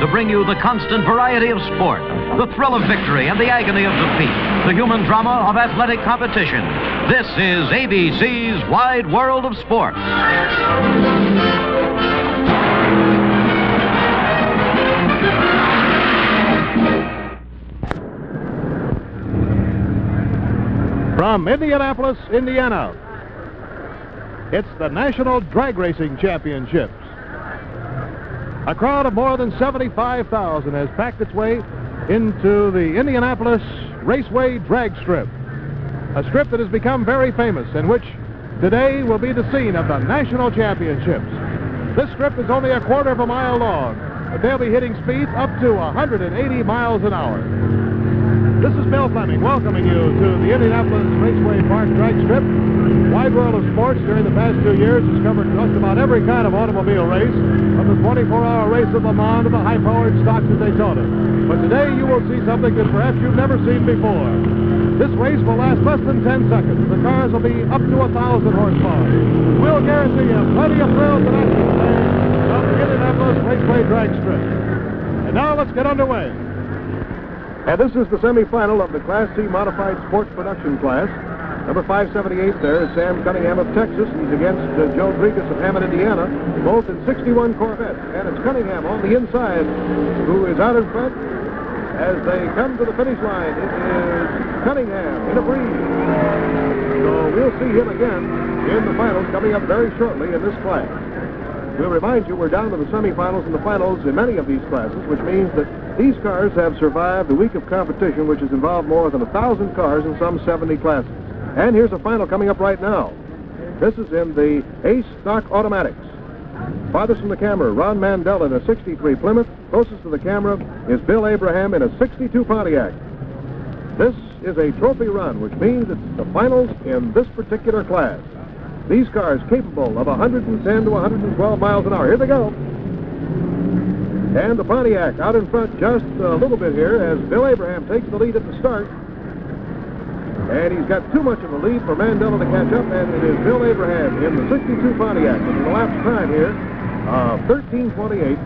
to bring you the constant variety of sport, the thrill of victory and the agony of defeat, the human drama of athletic competition. This is ABC's Wide World of Sports. From Indianapolis, Indiana, it's the National Drag Racing Championships. A crowd of more than 75,000 has packed its way into the Indianapolis Raceway Drag Strip, a strip that has become very famous, and which today will be the scene of the National Championships. This strip is only a quarter of a mile long, but they'll be hitting speeds up to 180 miles an hour. This is Bill Fleming welcoming you to the Indianapolis Raceway Park Drag Strip. Wide World of Sports during the past 2 years has covered just about every kind of automobile race, from the 24-hour race of Le Mans to the high-powered stocks at Daytona. But today you will see something that perhaps you've never seen before. This race will last less than 10 seconds. The cars will be up to 1,000 horsepower. We'll guarantee you plenty of thrills and action today on the Indianapolis Raceway Drag Strip. And now let's get underway. And this is the semifinal of the Class C Modified Sports Production class. Number 578 there is Sam Cunningham of Texas. He's against Joe Rodriguez of Hammond, Indiana, both in 61 Corvettes. And it's Cunningham on the inside who is out in front. As they come to the finish line, it is Cunningham in a breeze. So we'll see him again in the finals coming up very shortly in this class. We'll remind you we're down to the semifinals and the finals in many of these classes, which means that these cars have survived a week of competition, which has involved more than 1,000 cars in some 70 classes. And here's a final coming up right now. This is in the Ace Stock Automatics. Farthest from the camera, Ron Mandel in a 63 Plymouth. Closest to the camera is Bill Abraham in a 62 Pontiac. This is a trophy run, which means it's the finals in this particular class. These cars capable of 110 to 112 miles an hour. Here they go. And the Pontiac out in front just a little bit here as Bill Abraham takes the lead at the start. And he's got too much of a lead for Mandela to catch up, and it is Bill Abraham in the 62 Pontiac with an elapsed time here of 13:28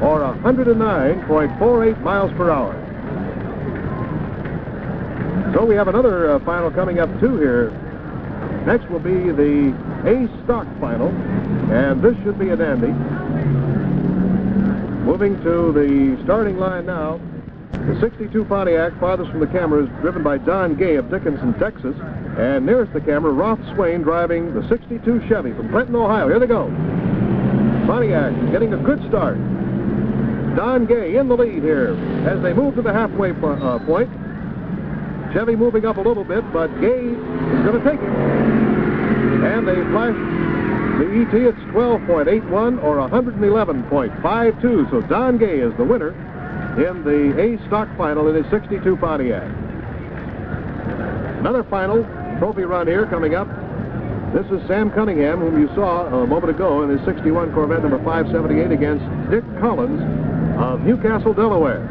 or 109.48 miles per hour. So we have another final coming up too here. Next will be the A Stock final, and this should be a dandy. Moving to the starting line now, the 62 Pontiac, farthest from the camera, is driven by Don Gay of Dickinson, Texas, and nearest the camera, Roth Swain driving the 62 Chevy from Clinton, Ohio. Here they go. Pontiac getting a good start. Don Gay in the lead here as they move to the halfway point. Chevy moving up a little bit, but Gay is going to take it. And they flash the ET. It's 12.81 or 111.52. So Don Gay is the winner in the A Stock final in his 62 Pontiac. Another final trophy run here coming up. This is Sam Cunningham, whom you saw a moment ago in his 61 Corvette number 578 against Dick Collins of Newcastle, Delaware.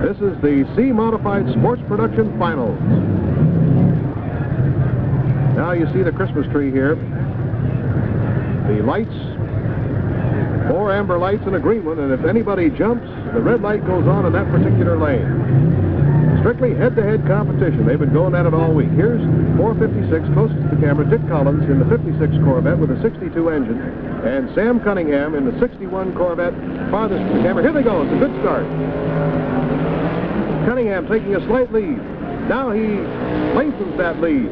This is the C Modified Sports Production Finals. Now you see the Christmas tree here. The lights, 4 amber lights and a green one, and if anybody jumps, the red light goes on in that particular lane. Strictly head-to-head competition. They've been going at it all week. Here's 456, closest to the camera, Dick Collins in the 56 Corvette with a 62 engine, and Sam Cunningham in the 61 Corvette, farthest from the camera. Here they go. It's a good start. Cunningham taking a slight lead. Now he lengthens that lead.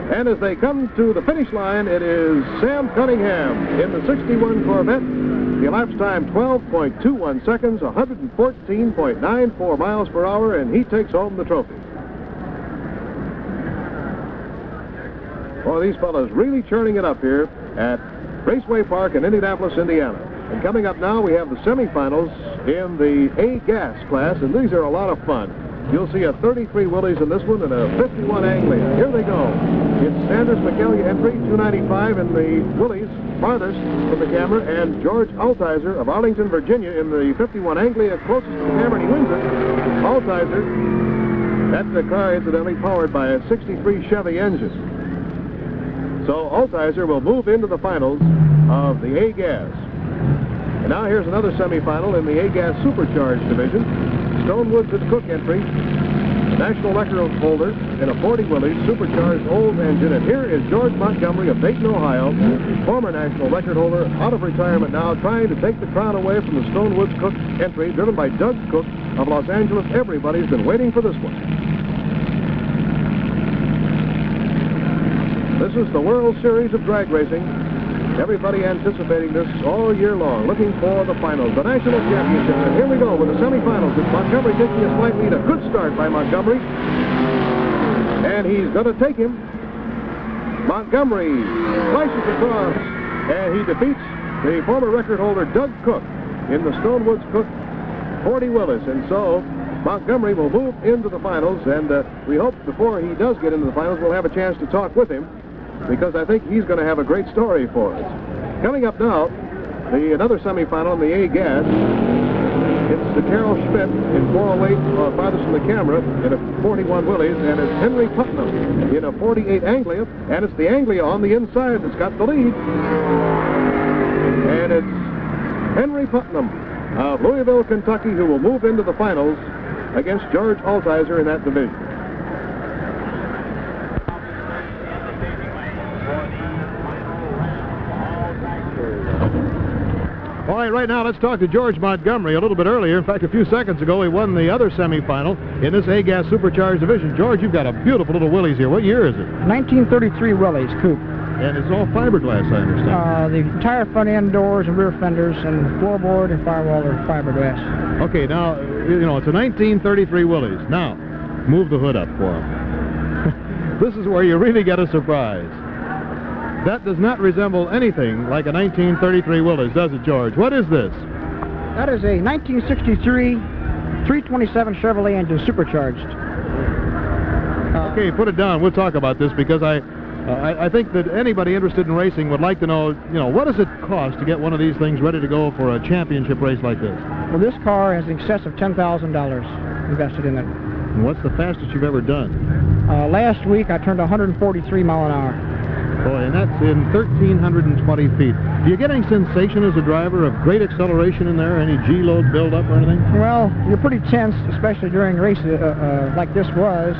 And as they come to the finish line, it is Sam Cunningham in the 61 Corvette. The elapsed time, 12.21 seconds, 114.94 miles per hour, and he takes home the trophy. Well, these fellas really churning it up here at Raceway Park in Indianapolis, Indiana. And coming up now, we have the semifinals in the A Gas class, and these are a lot of fun. You'll see a 33 Willys in this one and a 51 Anglia. Here they go. It's Sanders McElliott entry, 295 in the Willys, farthest from the camera, and George Altizer of Arlington, Virginia in the 51 Anglia, closest to the camera, and he wins it. Altizer, that's the car incidentally powered by a 63 Chevy engine. So Altizer will move into the finals of the A Gas. And now here's another semifinal in the A-Gas Supercharged division. Stonewoods and Cook entry. The national record holder in a 40 Willys supercharged old engine. And here is George Montgomery of Dayton, Ohio, former national record holder, out of retirement now, trying to take the crown away from the Stonewoods Cook entry, driven by Doug Cook of Los Angeles. Everybody's been waiting for this one. This is the World Series of drag racing. Everybody anticipating this all year long, looking for the finals, the national championship. And here we go with the semifinals. It's Montgomery taking a slight lead. A good start by Montgomery. And he's going to take him. Montgomery slices across, and he defeats the former record holder Doug Cook in the Stonewoods Cook 40 Willys. And so Montgomery will move into the finals, and we hope before he does get into the finals, we'll have a chance to talk with him, because I think he's going to have a great story for us. Coming up now, another semifinal in the A-Gas. It's the Carol Schmidt in 408, farthest from the camera, in a 41 Willys, and it's Henry Putnam in a 48 Anglia, and it's the Anglia on the inside that's got the lead. And it's Henry Putnam of Louisville, Kentucky, who will move into the finals against George Altizer in that division. All right, right now let's talk to George Montgomery. A little bit earlier, in fact a few seconds ago, he won the other semifinal in this A-Gas Supercharged division. George, you've got a beautiful little Willys here. What year is it? 1933 Willys coupe. And it's all fiberglass, I understand. The entire front end doors and rear fenders and floorboard and firewall are fiberglass. Okay, now, you know, it's a 1933 Willys. Now, move the hood up for him. This is where you really get a surprise. That does not resemble anything like a 1933 Willys, does it, George? What is this? That is a 1963 327 Chevrolet engine supercharged. Okay, put it down. We'll talk about this, because I think that anybody interested in racing would like to know, you know, what does it cost to get one of these things ready to go for a championship race like this? Well, this car has in excess of $10,000 invested in it. And what's the fastest you've ever done? Last week I turned 143 mile an hour. Boy, and that's in 1,320 feet. Do you get any sensation as a driver of great acceleration in there? Any G-load buildup or anything? Well, you're pretty tense, especially during races like this was.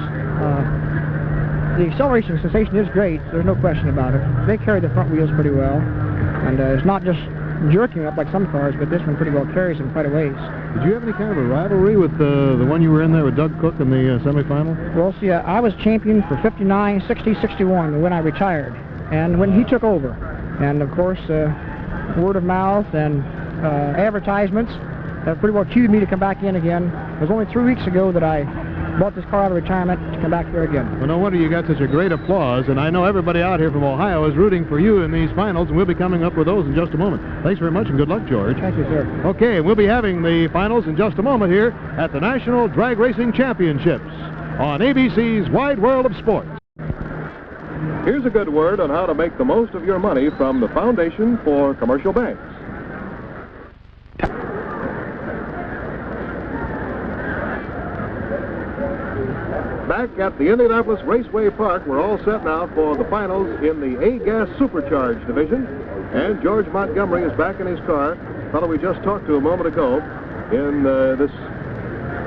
The acceleration sensation is great. There's no question about it. They carry the front wheels pretty well. And it's not just jerking up like some cars, but this one pretty well carries them quite a ways. Did you have any kind of a rivalry with the one you were in there with Doug Cook in the semifinal? Well, see, I was champion for 59, 60, 61 when I retired, and when he took over. And, of course, word of mouth and advertisements have pretty well cued me to come back in again. It was only 3 weeks ago that I bought this car out of retirement to come back here again. Well, no wonder you got such a great applause, and I know everybody out here from Ohio is rooting for you in these finals, and we'll be coming up with those in just a moment. Thanks very much, and good luck, George. Thank you, sir. Okay, we'll be having the finals in just a moment here at the National Drag Racing Championships on ABC's Wide World of Sports. Here's a good word on how to make the most of your money from the Foundation for Commercial Banks. Back at the Indianapolis Raceway Park, we're all set now for the finals in the A-Gas Supercharged division. And George Montgomery is back in his car, fellow we just talked to a moment ago, in this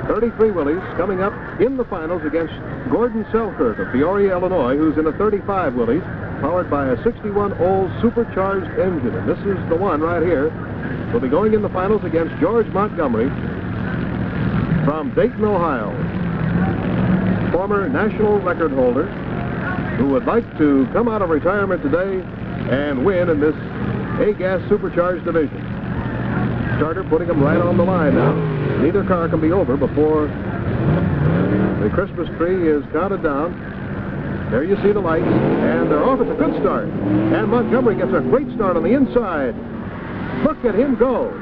33 Willys, coming up in the finals against Gordon Selkirk of Peoria, Illinois, who's in a 35 Willys, powered by a 61 old supercharged engine. And this is the one right here. We'll be going in the finals against George Montgomery from Dayton, Ohio, former national record holder, who would like to come out of retirement today and win in this A-Gas Supercharged division. Starter putting them right on the line now. Neither car can be over before the Christmas tree is counted down. There you see the lights, and they're off. It's a good start. And Montgomery gets a great start on the inside. Look at him go.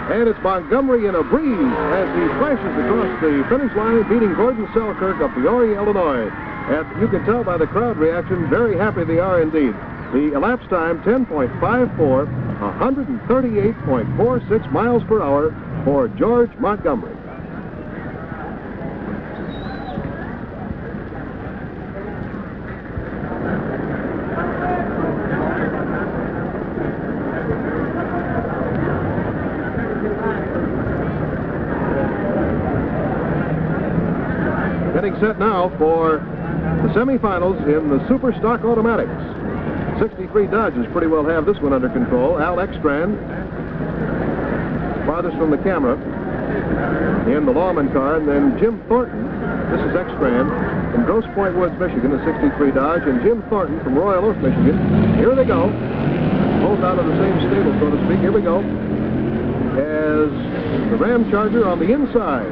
And it's Montgomery in a breeze as he flashes across the finish line, beating Gordon Selkirk of Peoria, Illinois. And you can tell by the crowd reaction, very happy they are indeed. The elapsed time, 10.54, 138.46 miles per hour for George Montgomery. Getting set now for the semifinals in the Super Stock Automatics. 63 Dodges pretty well have this one under control. Al Ekstrand, farthest from the camera, in the Lawman car, and then Jim Thornton. This is Ekstrand from Grosse Pointe Woods, Michigan, the 63 Dodge, and Jim Thornton from Royal Oak, Michigan. Here they go. Both out of the same stable, so to speak. Here we go. As the Ram Charger on the inside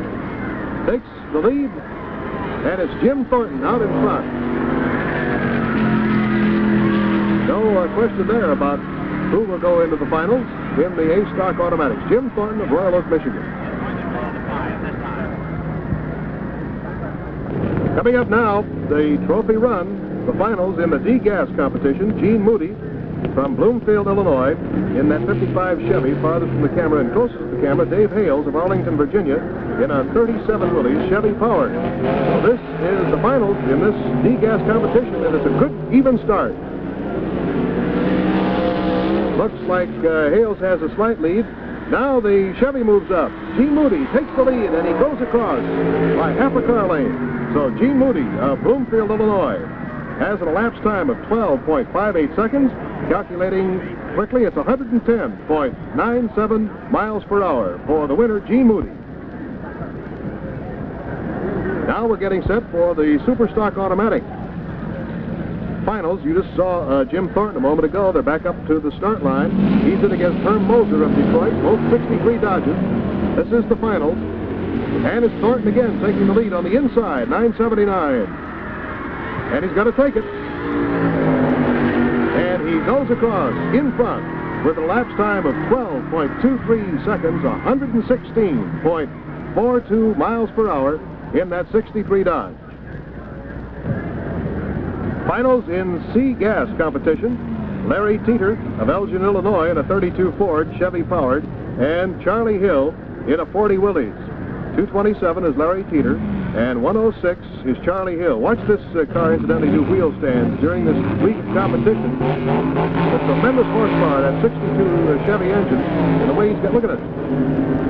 takes the lead, and it's Jim Thornton out in front. No question there about who will go into the finals in the A-Stock Automatics. Jim Thornton of Royal Oak, Michigan. Coming up now, the trophy run, the finals in the D-Gas competition. Gene Moody from Bloomfield, Illinois, in that 55 Chevy, farthest from the camera and closest to the camera. Dave Hales of Arlington, Virginia, in a 37 Willys Chevy powered. So this is the finals in this D-Gas competition, and it's a good, even start. Looks like Hales has a slight lead. Now the Chevy moves up. Gene Moody takes the lead, and he goes across by half a car lane. So Gene Moody of Bloomfield, Illinois, has an elapsed time of 12.58 seconds. Calculating quickly, it's 110.97 miles per hour for the winner, Gene Moody. Now we're getting set for the Super Stock Automatic finals. You just saw Jim Thornton a moment ago. They're back up to the start line. He's in against Herm Moser of Detroit, both 63 Dodges. This is the finals. And it's Thornton again taking the lead on the inside, 979. And he's got to take it. And he goes across in front with a elapsed time of 12.23 seconds, 116.42 miles per hour in that 63 Dodge. Finals in C-Gas competition. Larry Teeter of Elgin, Illinois, in a 32 Ford Chevy powered, and Charlie Hill in a 40 Willys. 227 is Larry Teeter, and 106 is Charlie Hill. Watch this car, incidentally, do wheel stands during this week of competition. The tremendous horsepower, that 62 Chevy engine, and the way he's got, look at it,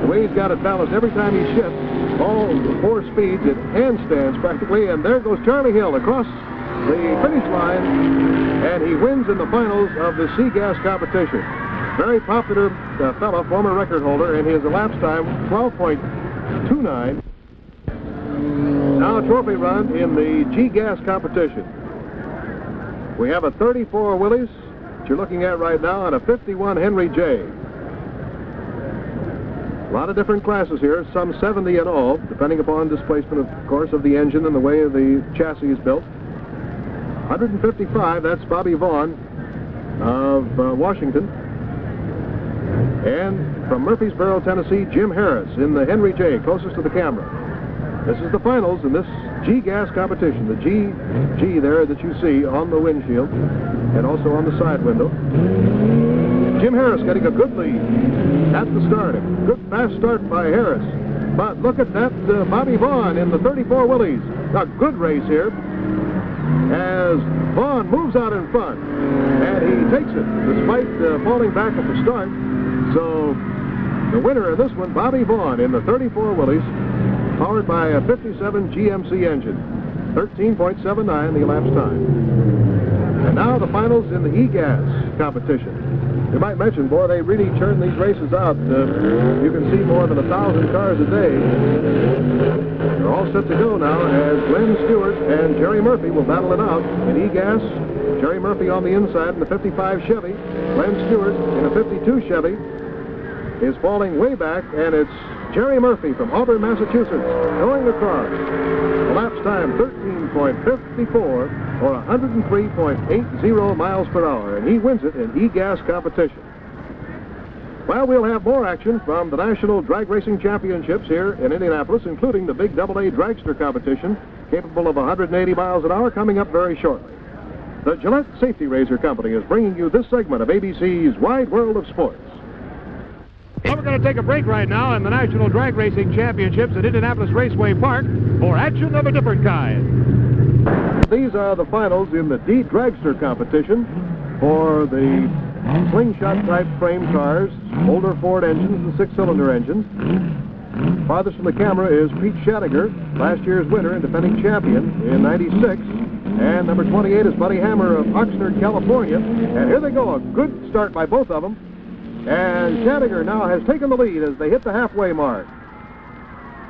the way he's got it balanced every time he shifts, all 4 speeds, it handstands practically, and there goes Charlie Hill across the finish line, and he wins in the finals of the C-Gas competition. Very popular fellow, former record holder, and his elapsed time, 12.29. Now a trophy run in the G-Gas competition. We have a 34 Willys that you're looking at right now, and a 51 Henry J. A lot of different classes here, some 70 in all, depending upon displacement, of course, of the engine and the way the chassis is built. 155, that's Bobby Vaughn of Washington. And from Murfreesboro, Tennessee, Jim Harris in the Henry J, closest to the camera. This is the finals in this G-Gas competition. The G there that you see on the windshield and also on the side window. Jim Harris getting a good lead at the start. A good fast start by Harris. But look at that Bobby Vaughn in the 34 Willys. A good race here as Vaughn moves out in front, and he takes it despite falling back at the start. So the winner of this one, Bobby Vaughn in the 34 Willys, powered by a 57 GMC engine, 13.79 the elapsed time. And now the finals in the E-Gas competition. You might mention, boy, they really churn these races out. You can see more than 1,000 cars a day. They're all set to go now as Glenn Stewart and Jerry Murphy will battle it out in E-Gas. Jerry Murphy on the inside in the 55 Chevy. Glenn Stewart in a 52 Chevy is falling way back, and it's Jerry Murphy from Auburn, Massachusetts, going across. Elapsed time 13.54 or 103.80 miles per hour, and he wins it in E-Gas competition. Well, we'll have more action from the National Drag Racing Championships here in Indianapolis, including the big AA dragster competition, capable of 180 miles an hour, coming up very shortly. The Gillette Safety Razor Company is bringing you this segment of ABC's Wide World of Sports. Well, we're going to take a break right now in the National Drag Racing Championships at Indianapolis Raceway Park for action of a different kind. These are the finals in the D-Dragster competition for the slingshot-type frame cars, older Ford engines and 6-cylinder engines. Farthest from the camera is Pete Shadiger, last year's winner and defending champion in '96. And number 28 is Buddy Hammer of Oxnard, California. And here they go, a good start by both of them. And Shadiger now has taken the lead as they hit the halfway mark.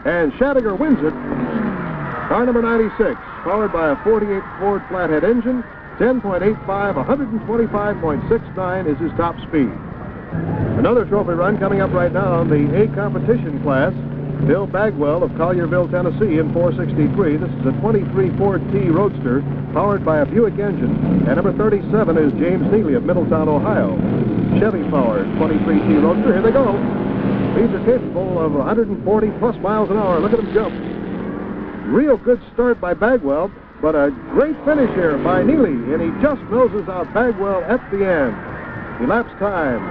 And Shadiger wins it. Car number 96, powered by a 48 Ford flathead engine, 10.85, 125.69 is his top speed. Another trophy run coming up right now in the A competition class. Bill Bagwell of Collierville, Tennessee in 463. This is a 23 Ford T Roadster powered by a Buick engine. And number 37 is James Neely of Middletown, Ohio. Chevy powered 23 T Roadster. Here they go. These are capable of 140 plus miles an hour. Look at them jump. Real good start by Bagwell, but a great finish here by Neely, and he just noses out Bagwell at the end. Elapsed time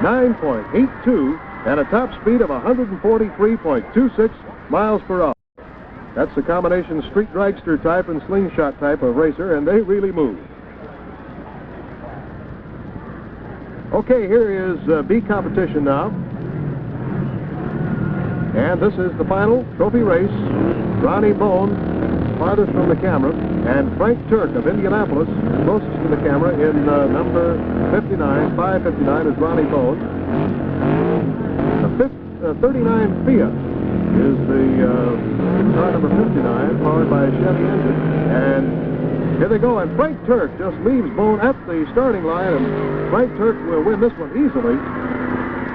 9.82 and a top speed of 143.26 miles per hour. That's the combination street dragster type and slingshot type of racer, and they really move. Okay, here is B competition now. And this is the final trophy race. Ronnie Bone, farthest from the camera, and Frank Turk of Indianapolis, closest to the camera in number 59. 559 is Ronnie Bone. The 39 Fiat is the car number 59, powered by a Chevy engine. And here they go, and Frank Turk just leaves Bone at the starting line, and Frank Turk will win this one easily.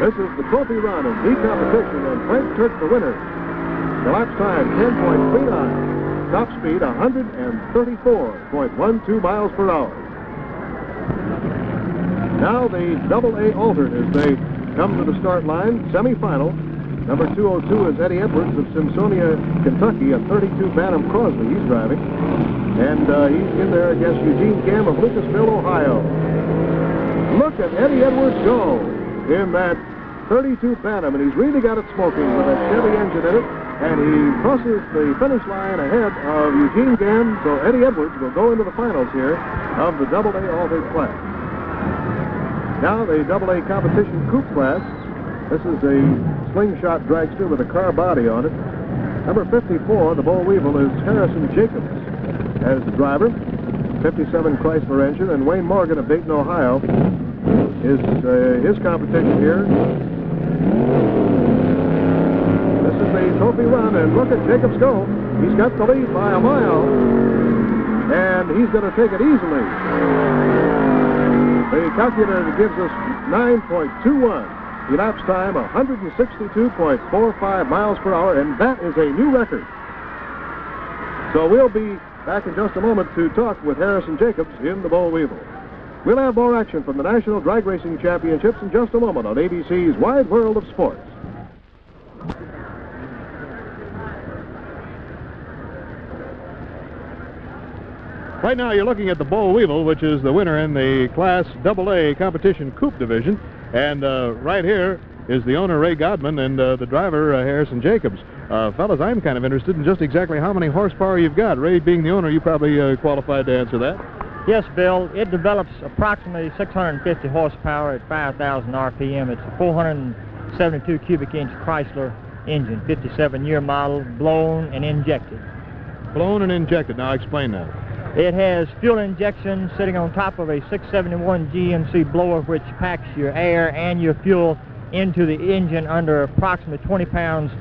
This is the trophy run of the competition, and Frank Turk the winner. The lap time, 10.39. Top speed, 134.12 miles per hour. Now the double-A altered as they come to the start line, semifinal. Number 202 is Eddie Edwards of Simpsonia, Kentucky, a 32 Bantam Crosby he's driving. And he's in there against Eugene Gamm of Lucasville, Ohio. Look at Eddie Edwards go in that 32 Bantam, and he's really got it smoking with a Chevy engine in it, and he crosses the finish line ahead of Eugene Gamm, so Eddie Edwards will go into the finals here of the double-A altered class. Now the double-A competition coupe class. This is a slingshot dragster with a car body on it. Number 54, the Boll Weevil, is Harrison Jacobs as the driver. 57 Chrysler engine, and Wayne Morgan of Dayton, Ohio is his competition here. This is the trophy run, and look at Jacobs go. He's got the lead by a mile, and he's going to take it easily. The calculator gives us 9.21. Elapsed time, 162.45 miles per hour, and that is a new record. So we'll be back in just a moment to talk with Harrison Jacobs in the Boll Weevil. We'll have more action from the National Drag Racing Championships in just a moment on ABC's Wide World of Sports. Right now you're looking at the Boll Weevil, which is the winner in the Class AA Competition Coupe Division. And right here is the owner, Ray Godman, and the driver, Harrison Jacobs. Fellas, I'm kind of interested in just exactly how many horsepower you've got. Ray, being the owner, you probably qualified to answer that. Yes, Bill. It develops approximately 650 horsepower at 5,000 RPM. It's a 472 cubic inch Chrysler engine, 57-year model, blown and injected. Blown and injected. Now explain that. It has fuel injection sitting on top of a 671 GMC blower, which packs your air and your fuel into the engine under approximately 20 pounds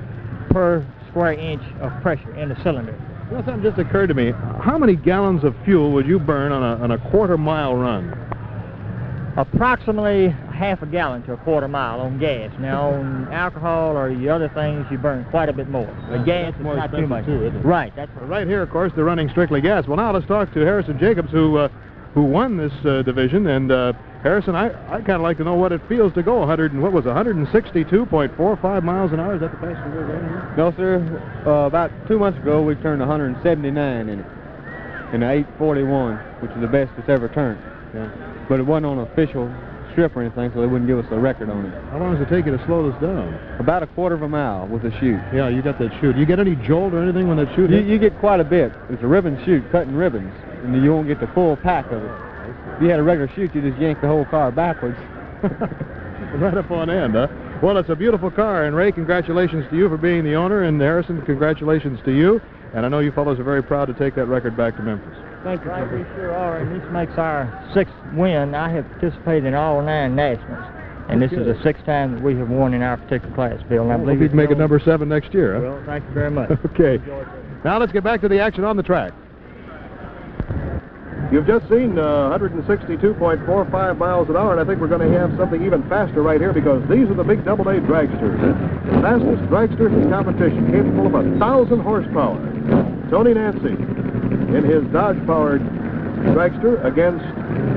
per square inch of pressure in the cylinder. Well, something just occurred to me. How many gallons of fuel would you burn on a quarter-mile run? Approximately half a gallon to a quarter mile on gas. Now, on alcohol or the other things, you burn quite a bit more. But gas is not too much. Too, isn't it? Right. That's right here, of course, they're running strictly gas. Well, now let's talk to Harrison Jacobs, who won this division. And Harrison, I'd kind of like to know what it feels to go 162.45 miles an hour. Is that the fastest we're going here? No, sir. About 2 months ago, we turned 179 in it, in the 841, which is the best it's ever turned. Yeah. But it wasn't on an official strip or anything, so they wouldn't give us a record on it. How long does it take you to slow this down? About a quarter of a mile with a chute. Yeah, you got that chute. You get any jolt or anything when that chute hits? You get quite a bit. It's a ribbon chute, cutting ribbons, and you won't get the full pack of it. If you had a regular chute, you just yank the whole car backwards. Right up on end, huh? Well, it's a beautiful car, and Ray, congratulations to you for being the owner, and Harrison, congratulations to you. And I know you fellows are very proud to take that record back to Memphis. Thank you. Right, we sure are, and this makes our 6th win. I have participated in all 9 nationals, and this is the 6th time that we have won in our particular class, Bill. And I believe you'd make it number 7 next year, huh? Well, thank you very much. Okay. Now let's get back to the action on the track. You've just seen 162.45 miles an hour, and I think we're going to have something even faster right here because these are the big AA dragsters. The fastest dragster in competition, capable of 1,000 horsepower. Tony Nancy in his Dodge-powered dragster against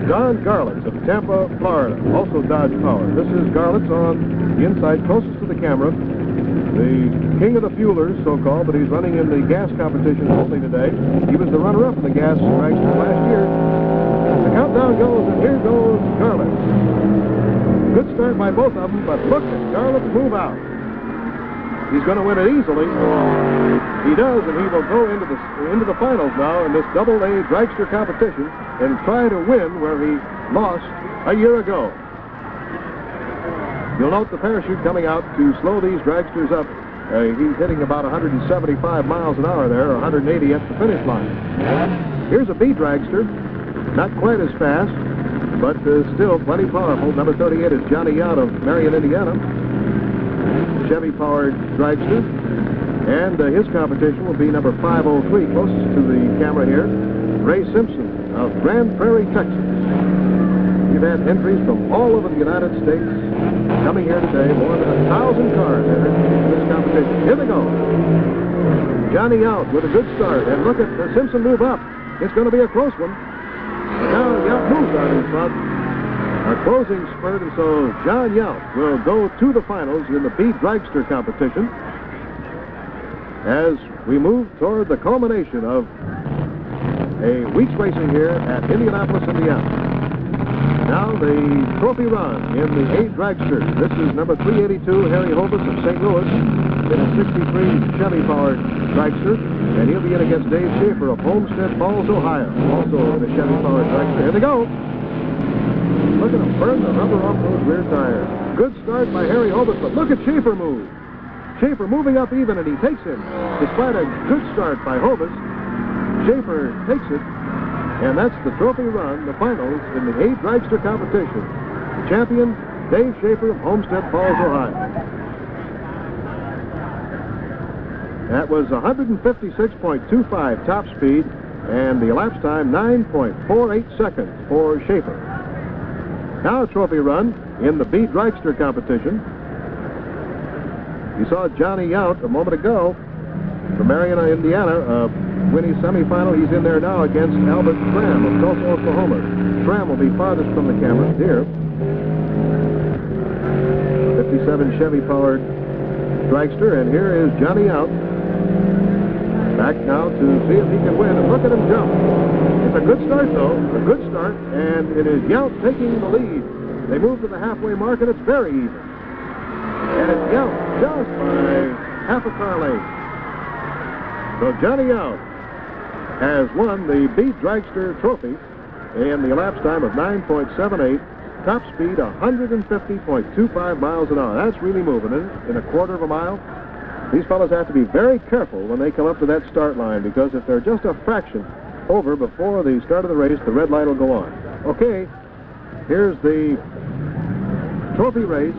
John Garlits of Tampa, Florida, also Dodge-powered. This is Garlits on the inside, closest to the camera. The king of the fuelers, so-called, but he's running in the gas competition only today. He was the runner-up in the gas dragster last year. The countdown goes, and here goes Garlits. Good start by both of them, but look at Garlits move out. He's going to win it easily. He does, and he will go into the finals now in this AA dragster competition and try to win where he lost a year ago. You'll note the parachute coming out to slow these dragsters up. He's hitting about 175 miles an hour there, or 180 at the finish line. Here's a B dragster, not quite as fast, but still plenty powerful. Number 38 is Johnny Yount of Marion, Indiana. Chevy-powered dragster. And his competition will be number 503, closest to the camera here, Ray Simpson of Grand Prairie, Texas. We've had entries from all over the United States coming here today. More than 1,000 cars entered in this competition. Here they go. Johnny Yount with a good start. And look at Simpson move up. It's going to be a close one. Now Yount moves out in front. A closing spurt, and so John Yount will go to the finals in the B dragster competition as we move toward the culmination of a week's racing here at Indianapolis, Indiana. Now the trophy run in the A dragster. This is number 382, Harry Hovis of St. Louis, in a 63 Chevy-powered dragster, and he'll be in against Dave Schaefer of Homestead Falls, Ohio, also in a Chevy-powered dragster. Here they go. Look at him burn the rubber off those rear tires. Good start by Harry Hovis, but look at Schaefer move. Schaefer moving up even, and he takes him. Despite a good start by Hovis, Schaefer takes it. And that's the trophy run, the finals in the A dragster competition. The champion, Dave Schaefer of Homestead Falls, Ohio. That was 156.25 top speed, and the elapsed time 9.48 seconds for Schaefer. Now a trophy run in the B dragster competition. You saw Johnny Yount a moment ago from Marion, Indiana. Winning semifinal. He's in there now against Albert Tram of Tulsa, Oklahoma. Tram will be farthest from the camera here. 57 Chevy-powered dragster, and here is Johnny Yount. Back now to see if he can win, and look at him jump. It's a good start, though. A good start, and it is Yount taking the lead. They move to the halfway mark, and it's very even. And it's Yount just by half a car length. So Johnny Yount has won the B dragster trophy in the elapsed time of 9.78, top speed 150.25 miles an hour. That's really moving, isn't it? In a quarter of a mile. These fellows have to be very careful when they come up to that start line, because if they're just a fraction over before the start of the race, the red light will go on. Okay, here's the trophy race,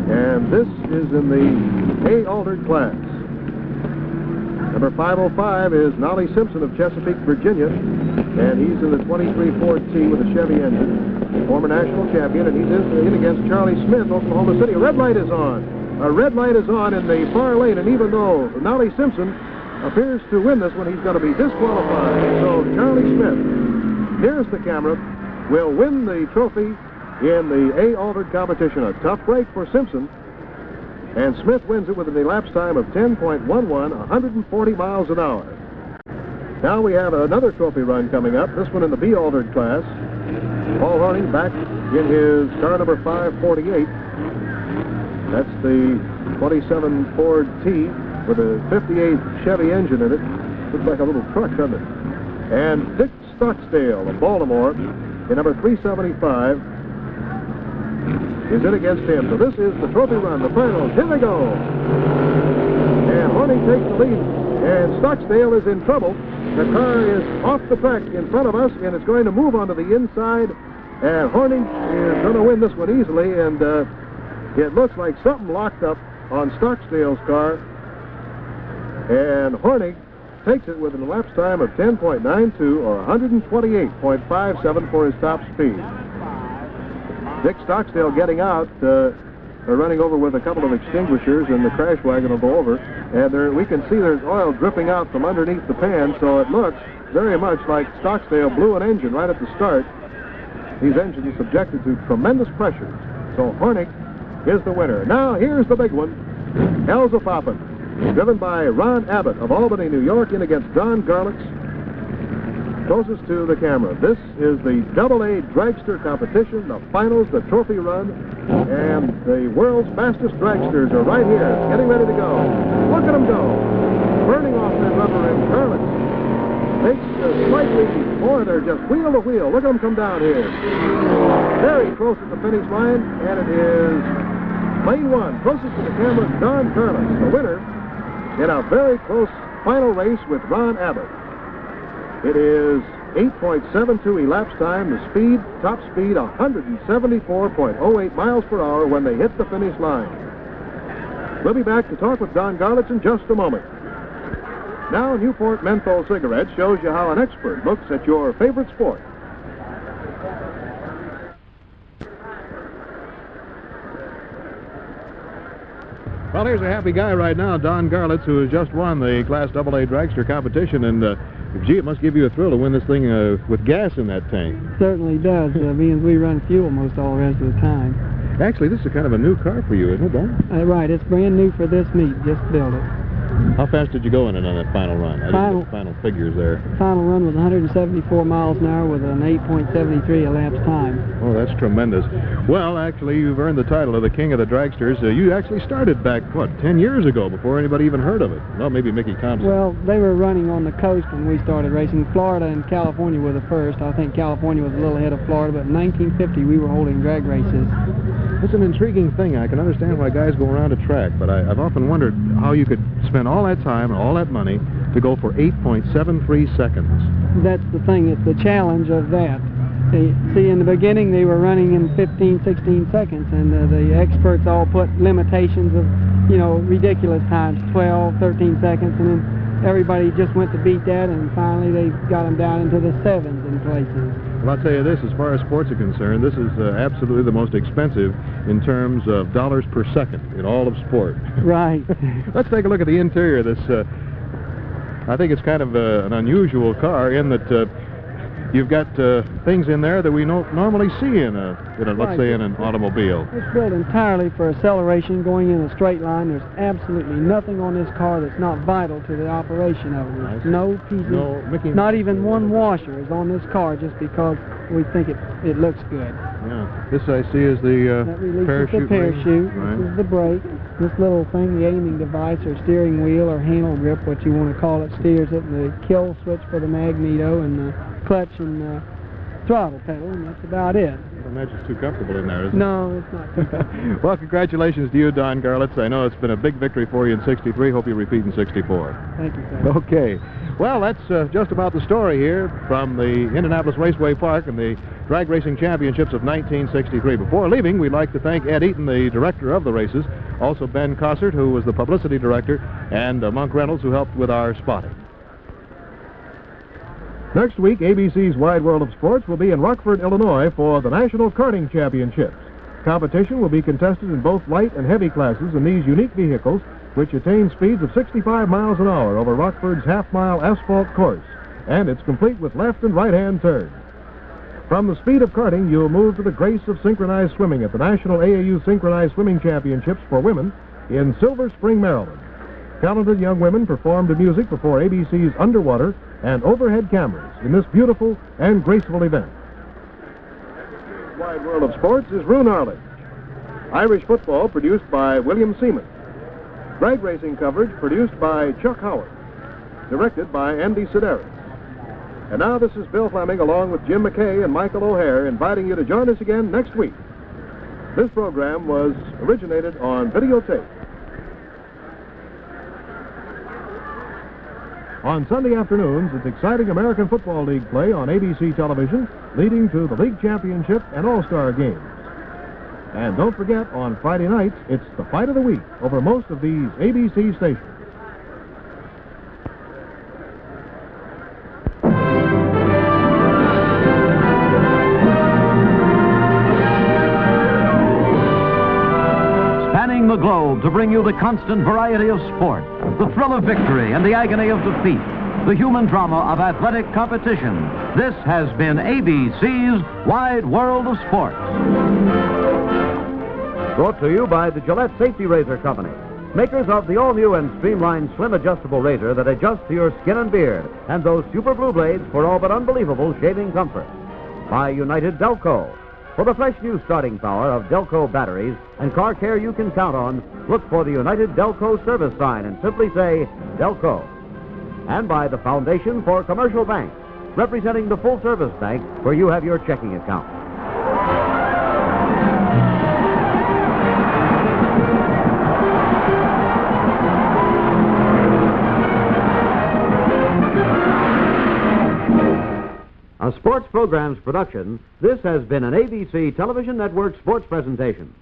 and this is in the A altered class. Number 505 is Nolly Simpson of Chesapeake, Virginia, and he's in the 23 Ford T with a Chevy engine, former national champion, and he's in against Charlie Smith, Oklahoma City. A red light is on. A red light is on in the far lane, and even though Nolly Simpson appears to win this one, he's going to be disqualified. So Charlie Smith, here's the camera, will win the trophy in the A altered competition. A tough break for Simpson. And Smith wins it with an elapsed time of 10.11, 140 miles an hour. Now we have another trophy run coming up, this one in the B altered class. Paul Horning back in his car number 548. That's the 27 Ford T with a 58 Chevy engine in it. Looks like a little truck, doesn't it? And Dick Stocksdale of Baltimore in number 375. is in against him. So this is the trophy run, the finals. Here they go. And Horning takes the lead, and Stocksdale is in trouble. The car is off the track in front of us, and it's going to move onto the inside. And Horning is going to win this one easily, and it looks like something locked up on Stocksdale's car. And Horning takes it with an elapsed time of 10.92 or 128.57 for his top speed. Dick Stocksdale getting out, running over with a couple of extinguishers, and the crash wagon will go over. And we can see there's oil dripping out from underneath the pan, so it looks very much like Stocksdale blew an engine right at the start. These engines subjected to tremendous pressure. So Hornig is the winner. Now here's the big one. Hell's a Poppin', driven by Ron Abbott of Albany, New York, in against Don Garlits. Closest to the camera. This is the AA dragster competition, the finals, the trophy run, and the world's fastest dragsters are right here, getting ready to go. Look at them go. Burning off that rubber, and Garlits takes slightly, boy, they're just wheel to wheel. Look at them come down here. Very close at the finish line, and it is lane one. Closest to the camera, Don Garlits, the winner in a very close final race with Ron Abbott. It is 8.72 elapsed time. The speed, top speed, 174.08 miles per hour when they hit the finish line. We'll be back to talk with Don Garlits in just a moment. Now, Newport Menthol Cigarette shows you how an expert looks at your favorite sport. Well, here's a happy guy right now, Don Garlits, who has just won the Class AA dragster competition, and gee, it must give you a thrill to win this thing with gas in that tank. Certainly does, being we run fuel most all the rest of the time. Actually, this is kind of a new car for you, isn't it, Don? Right, it's brand new for this meet, just built it. How fast did you go in it on that final run? I didn't get the final figures there. Final run was 174 miles an hour with an 8.73 elapsed time. Oh, that's tremendous. Well, actually, you've earned the title of the King of the Dragsters. You actually started back, 10 years ago before anybody even heard of it? Well, maybe Mickey Thompson. Well, they were running on the coast when we started racing. Florida and California were the first. I think California was a little ahead of Florida, but in 1950 we were holding drag races. It's an intriguing thing. I can understand why guys go around a track, but I've often wondered how you could spend all that time and all that money to go for 8.73 seconds. That's the thing. It's the challenge of that. See, in the beginning they were running in 15, 16 seconds, and the experts all put limitations of, ridiculous times, 12, 13 seconds, and then everybody just went to beat that, and finally they got them down into the sevens in places. Well, I'll tell you this, as far as sports are concerned, this is absolutely the most expensive in terms of dollars per second in all of sport. Right. Let's take a look at the interior of this. I think it's kind of an unusual car in that you've got things in there that we don't normally see in let's say, in an automobile. It's built entirely for acceleration going in a straight line. There's absolutely nothing on this car that's not vital to the operation of it. There's no pieces, not even one washer is on this car just because we think it looks good. Yeah. This I see is the parachute. The parachute. Right. This is the brake. This little thing, the aiming device or steering wheel or handle grip, what you want to call it, steers it. And the kill switch for the magneto, and the clutch and throttle pedal, and that's about it. I don't imagine it's too comfortable in there, is it? No, it's not too comfortable. Well, congratulations to you, Don Garlits. I know it's been a big victory for you in '63. Hope you repeat in '64. Thank you, sir. Okay. Well, that's just about the story here from the Indianapolis Raceway Park and the Drag Racing Championships of 1963. Before leaving, we'd like to thank Ed Eaton, the director of the races, also Ben Cossert, who was the publicity director, and Monk Reynolds, who helped with our spotting. Next week, ABC's Wide World of Sports will be in Rockford, Illinois for the National Karting Championships. Competition will be contested in both light and heavy classes in these unique vehicles, which attain speeds of 65 miles an hour over Rockford's half-mile asphalt course, and it's complete with left and right-hand turns. From the speed of karting, you'll move to the grace of synchronized swimming at the National AAU Synchronized Swimming Championships for women in Silver Spring, Maryland. Talented young women perform to music before ABC's underwater and overhead cameras in this beautiful and graceful event. Wide World of Sports is Rune Arledge. Irish football produced by William Seaman. Drag racing coverage produced by Chuck Howard. Directed by Andy Sedaris. And now this is Bill Fleming along with Jim McKay and Michael O'Hare inviting you to join us again next week. This program was originated on videotape. On Sunday afternoons, it's exciting American Football League play on ABC television, leading to the league championship and all-star games. And don't forget, on Friday nights, it's the fight of the week over most of these ABC stations. Spanning the globe to bring you the constant variety of sport, the thrill of victory and the agony of defeat, the human drama of athletic competition. This has been ABC's Wide World of Sports. Brought to you by the Gillette Safety Razor Company, makers of the all-new and streamlined slim adjustable razor that adjusts to your skin and beard, and those super blue blades for all but unbelievable shaving comfort. By United Delco. For the fresh new starting power of Delco batteries and car care you can count on, look for the United Delco service sign and simply say, Delco. And by the Foundation for Commercial Banks, representing the full-service bank where you have your checking account. A sports programs production, this has been an ABC Television Network sports presentation.